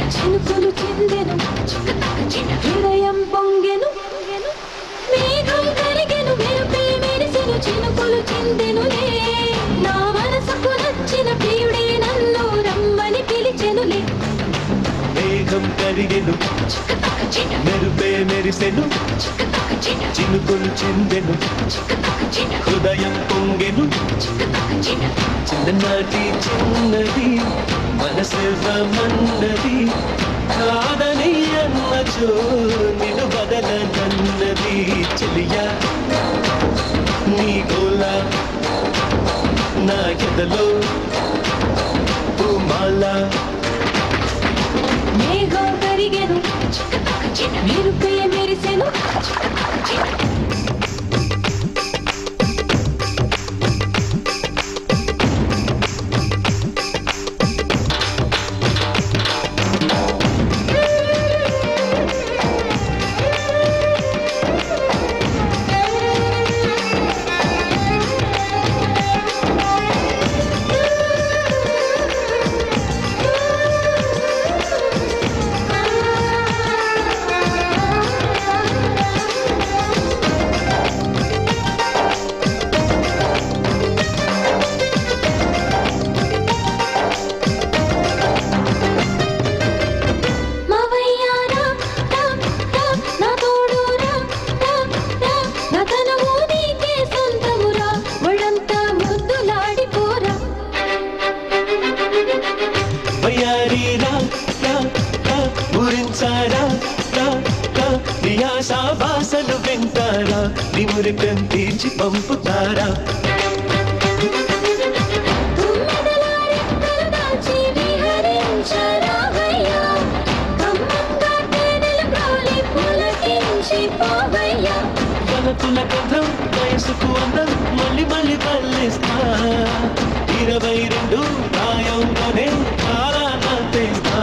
చినుకులు చిందెను హృదయం పొంగెను మేఘం కరిగెను మెరుపే మెరిసెను చినుకులు చిందెనులే నా మనసుకు నచ్చిన ప్రియుడే నన్ను రమ్మని పిలిచెనులే మేఘం కరిగెను మెరుపే మెరిసెను చినుకులు చిందెను హృదయం పొంగెను చిన్ననాటి చిన్నది మనసివ్వమన్నది కాదని అన్నచో నిన్ను బదలనన్నది చెలియా నీ గోల నా ఎదలో పూమాల మేఘం కరిగెను మెరుపే మెరిసెను బాసలు వింటారా నిమురికం తీర్చి పంపుతారా వలతుల కథం వయసుకు అందం మళ్ళీ మళ్ళీ పల్లిస్తా 22 ప్రాయంలోనే కాలాన్నంతేస్తా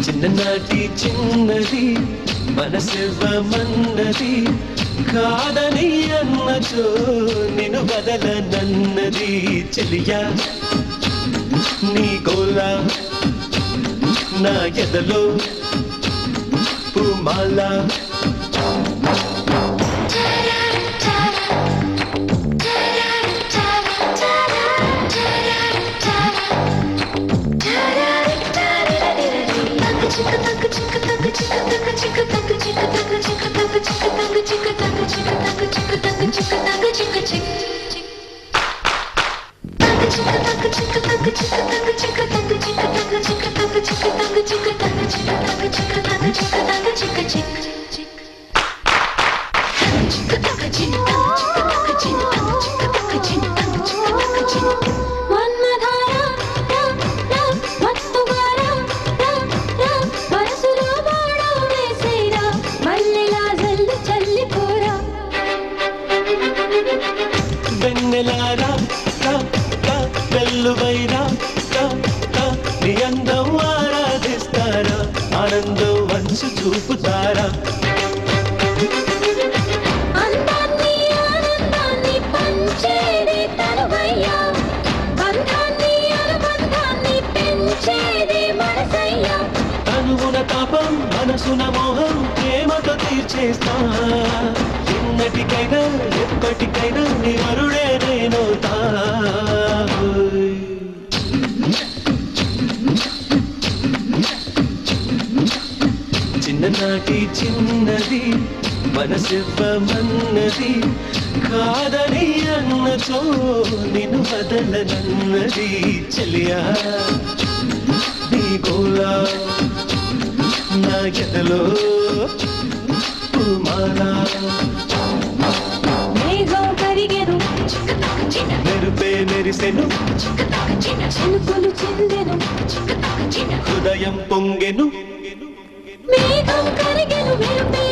చిన్ననాటి చిన్నది మనసివ్వమన్నది కాదని అన్నచో నిన్ను బదలనన్నది చెలియా నీ గోల నా ఎదలో పూమాల వెన్నెలారా వెల్లువైరా నీ అందం ఆరాధిస్తారా ఆనందం వంచు చూపుతారా తనువున తాపం మనసున మోహం ప్రేమతో తీర్చేస్తా ఎన్నటికైనా ఎప్పటికైనా నీ వరుడే నేనవుతా చిన్ననాటి చిన్నది మనసివ్వమన్నది కాదని అన్నచో నిన్ను బదలనన్నది చెలియా నీ గోల నా ఎదలో పూమాల మేఘం కరిగెను మెరుపే మెరిసెను చినుకులు చిందెను హృదయం పొంగెను మేఘం కరిగెను మెరుపే